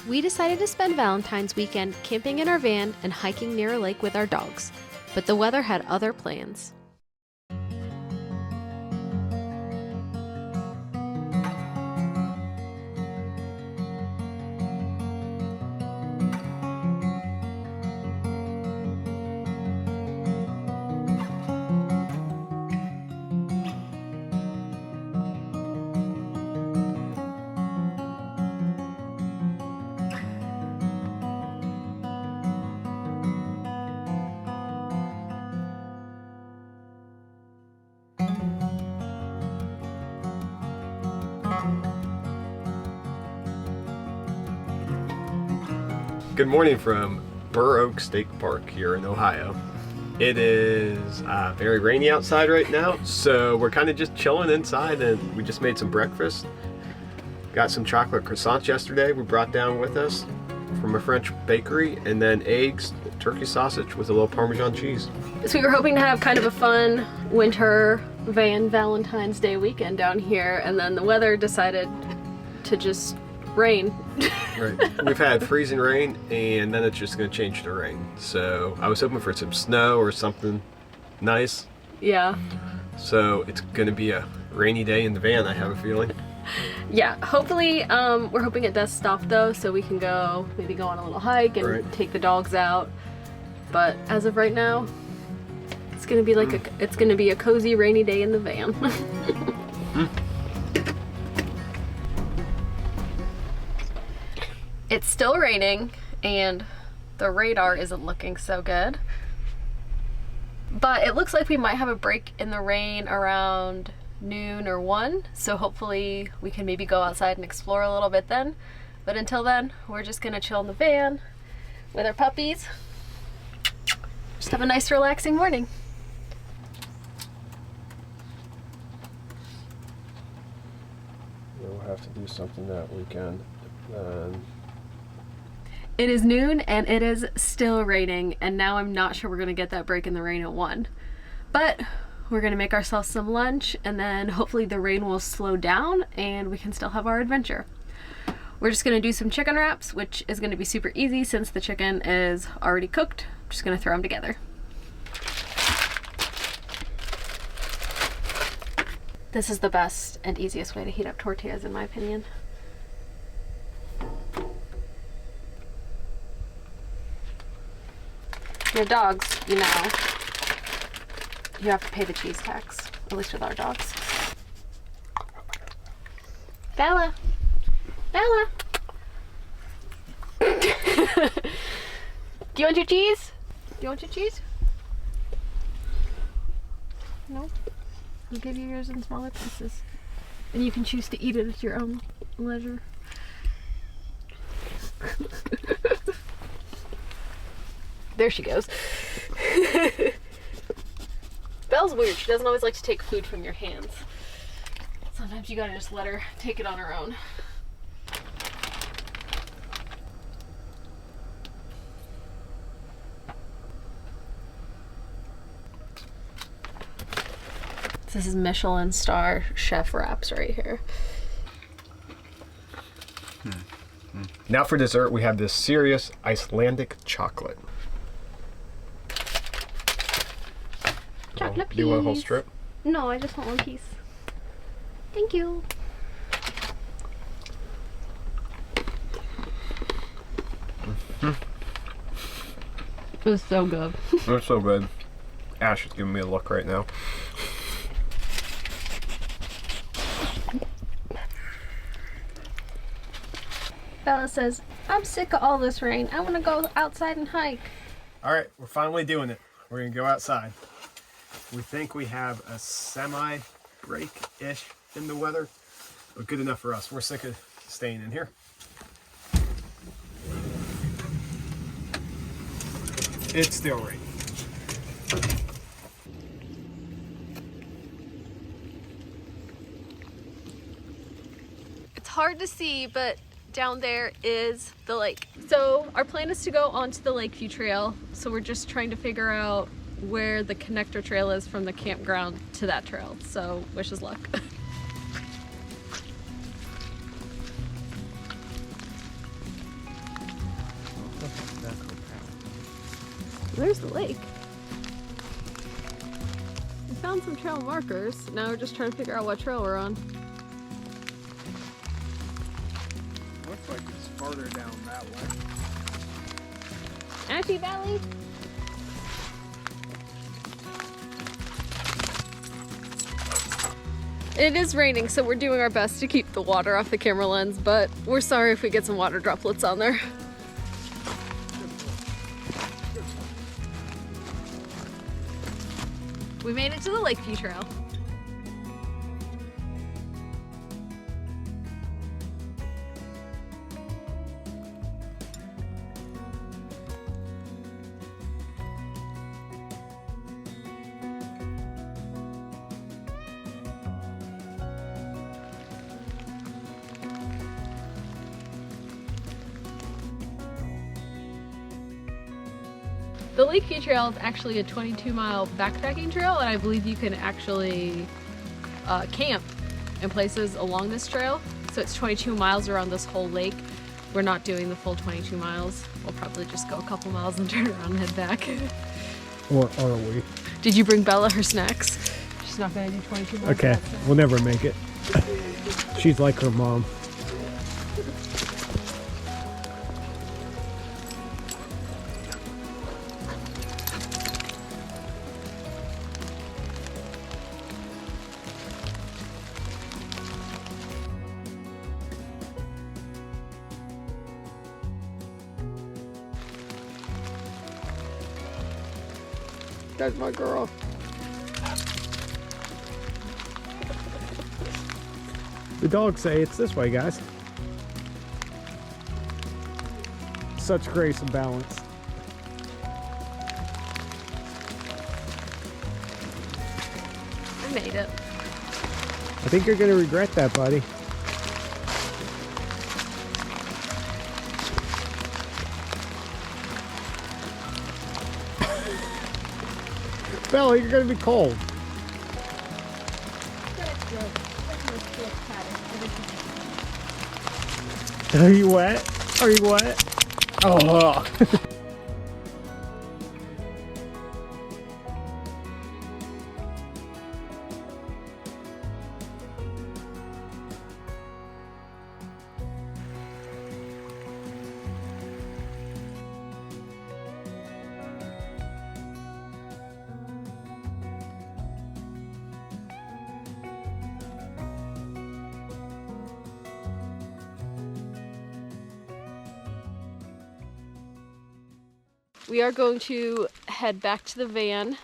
We decided to spend Valentine's weekend camping in our van and hiking near a lake with our dogs, but the weather had other plans. Good morning from Burr Oak State Park here in Ohio. It is very rainy outside right now, so we're kind of just chilling inside, and we just made some breakfast. Got some chocolate croissants yesterday we brought down with us from a French bakery, and then eggs, turkey sausage with a little Parmesan cheese. So we were hoping to have kind of a fun winter van Valentine's Day weekend down here, and then the weather decided to just rain. Right. We've had freezing rain, and then it's just going to change to rain. So I was hoping for some snow or something nice. Yeah. So it's going to be a rainy day in the van, I have a feeling. Yeah, hopefully, we're hoping it does stop though, so we can maybe go on a little hike and take the dogs out. But as of right now, it's gonna be like it's gonna be a cozy rainy day in the van. It's still raining, and the radar isn't looking so good. But it looks like we might have a break in the rain around noon or 1, so hopefully we can maybe go outside and explore a little bit then. But until then, we're just gonna chill in the van with our puppies. Just have a nice relaxing morning. We'll have to do something that weekend. It is noon and it is still raining, and now I'm not sure we're gonna get that break in the rain at 1. But we're gonna make ourselves some lunch, and then hopefully the rain will slow down and we can still have our adventure. We're just gonna do some chicken wraps, which is gonna be super easy since the chicken is already cooked. I'm just gonna throw them together. This is the best and easiest way to heat up tortillas, in my opinion. Your dogs, you know, you have to pay the cheese tax, at least with our dogs. Bella! Bella! Do you want your cheese? Do you want your cheese? No? I'll give you yours in smaller pieces. And you can choose to eat it at your own leisure. There she goes. Belle's weird. She doesn't always like to take food from your hands. Sometimes you gotta just let her take it on her own. This is Michelin star chef wraps right here. Now for dessert, we have this serious Icelandic chocolate. Chocolate piece. Do you want a whole strip? No, I just want one piece. Thank you. It's so good. It's so good. Ash is giving me a look right now. Bella says, I'm sick of all this rain. I want to go outside and hike. All right, we're finally doing it. We're gonna go outside. We think we have a semi-break-ish in the weather, but good enough for us. We're sick of staying in here. It's still raining. It's hard to see, but down there is the lake. So our plan is to go onto the Lakeview Trail. So we're just trying to figure out where the connector trail is from the campground to that trail. So wish us luck. There's the lake. We found some trail markers. Now we're just trying to figure out what trail we're on. Looks like it's farther down that way. Ashy Valley. It is raining, so we're doing our best to keep the water off the camera lens, but we're sorry if we get some water droplets on there. We made it to the Lakeview Trail. The Lakeview Trail is actually a 22-mile backpacking trail, and I believe you can actually camp in places along this trail. So it's 22 miles around this whole lake. We're not doing the full 22 miles. We'll probably just go a couple miles and turn around and head back. Or are we? Did you bring Bella her snacks? She's not gonna do 22 miles. Okay, we'll never make it. She's like her mom. That's my girl. The dogs say it's this way, guys. Such grace and balance. I made it. I think you're gonna regret that, buddy. Bella, you're gonna be cold. Are you wet? Are you wet? Oh. We are going to head back to the van.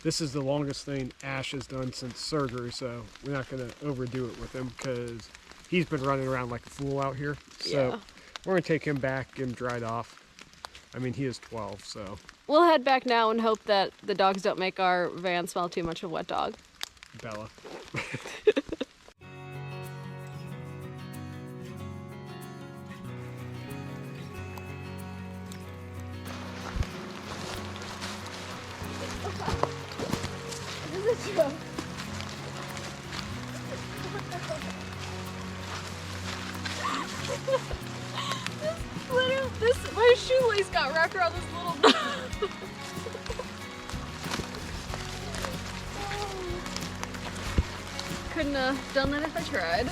This is the longest thing Ash has done since surgery, so we're not going to overdo it with him because he's been running around like a fool out here. So Yeah. we're going to take him back, get him dried off. I mean, he is 12, so. We'll head back now and hope that the dogs don't make our van smell too much of wet dog. Bella. My shoelace got wrapped around this little dog. Couldn't have done that if I tried.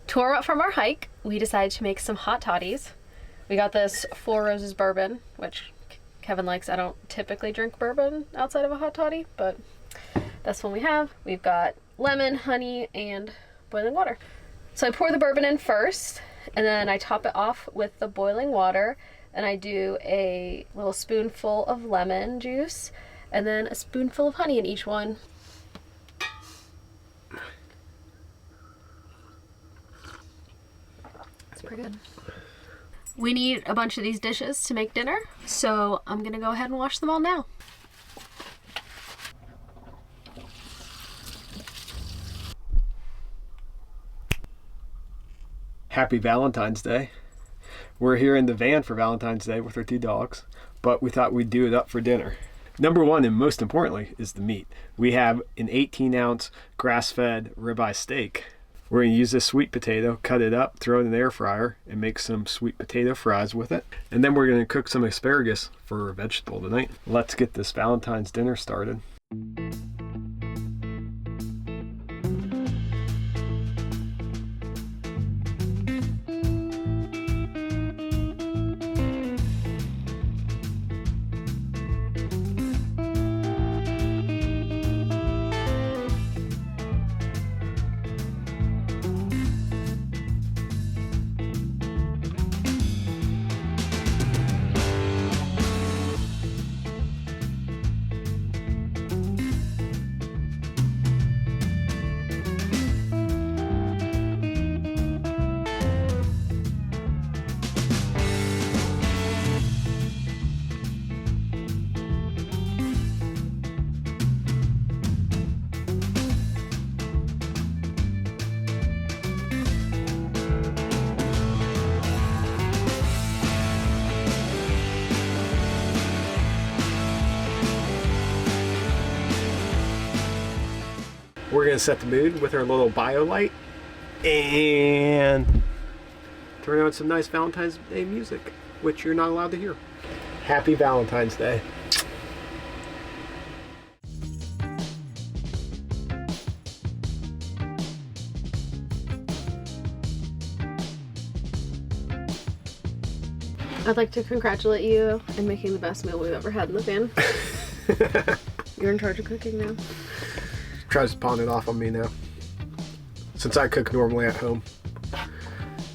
To warm up from our hike, we decided to make some hot toddies. We got this Four Roses bourbon, which Kevin likes. I don't typically drink bourbon outside of a hot toddy, but that's one we have. We've got lemon, honey, and boiling water. So I pour the bourbon in first, and then I top it off with the boiling water, and I do a little spoonful of lemon juice, and then a spoonful of honey in each one. It's pretty good. We need a bunch of these dishes to make dinner, so I'm gonna go ahead and wash them all now. Happy Valentine's Day. We're here in the van for Valentine's Day with our two dogs, but we thought we'd do it up for dinner. Number one, and most importantly, is the meat. We have an 18-ounce grass-fed ribeye steak. We're going to use this sweet potato, cut it up, throw it in the air fryer, and make some sweet potato fries with it. And then we're going to cook some asparagus for vegetable tonight. Let's get this Valentine's dinner started. We're going to set the mood with our little bio light and turn on some nice Valentine's Day music, which you're not allowed to hear. Happy Valentine's Day. I'd like to congratulate you on making the best meal we've ever had in the van. You're in charge of cooking now. Tries to pawn it off on me now, since I cook normally at home.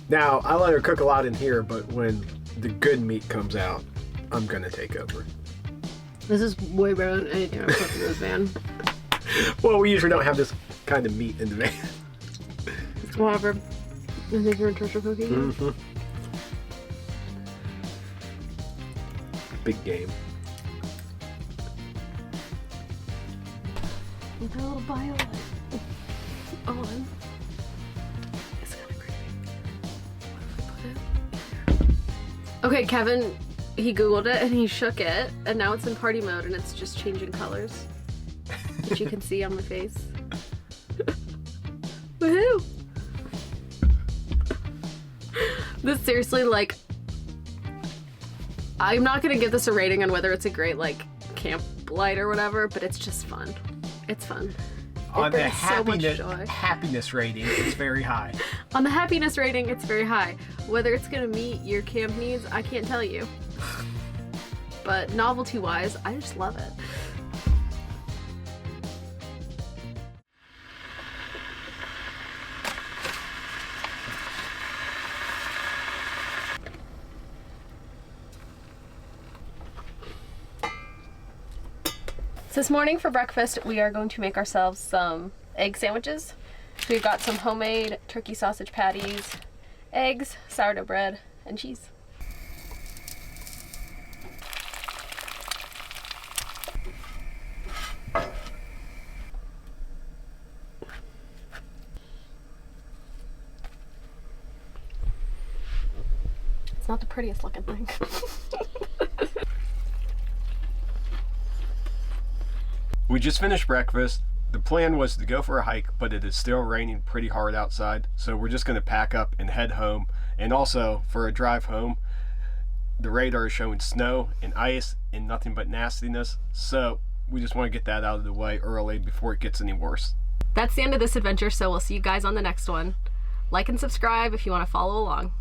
Now, I let her cook a lot in here, but when the good meat comes out, I'm gonna take over. This is way better than anything I've cooked in this van. Well, we usually don't have this kind of meat in the van. Whatever. I think you're in charge of cooking. Mm-hmm. Big game. With a little bio light on. It's kind of creepy. What if we put it here? Okay, Kevin, he Googled it and he shook it, and now it's in party mode and it's just changing colors, which you can see on my face. Woohoo! This seriously, like, I'm not gonna give this a rating on whether it's a great, like, camp light or whatever, but it's just fun. It's fun. On the joy. happiness rating, it's very high. On the happiness rating, it's very high. Whether it's gonna meet your camp needs, I can't tell you. But novelty-wise, I just love it. This morning for breakfast, we are going to make ourselves some egg sandwiches. We've got some homemade turkey sausage patties, eggs, sourdough bread, and cheese. It's not the prettiest looking thing. We just finished breakfast. The plan was to go for a hike, but it is still raining pretty hard outside, so we're just going to pack up and head home. And also, for a drive home, the radar is showing snow and ice and nothing but nastiness, so we just want to get that out of the way early before it gets any worse. That's the end of this adventure, so we'll see you guys on the next one. Like and subscribe if you want to follow along.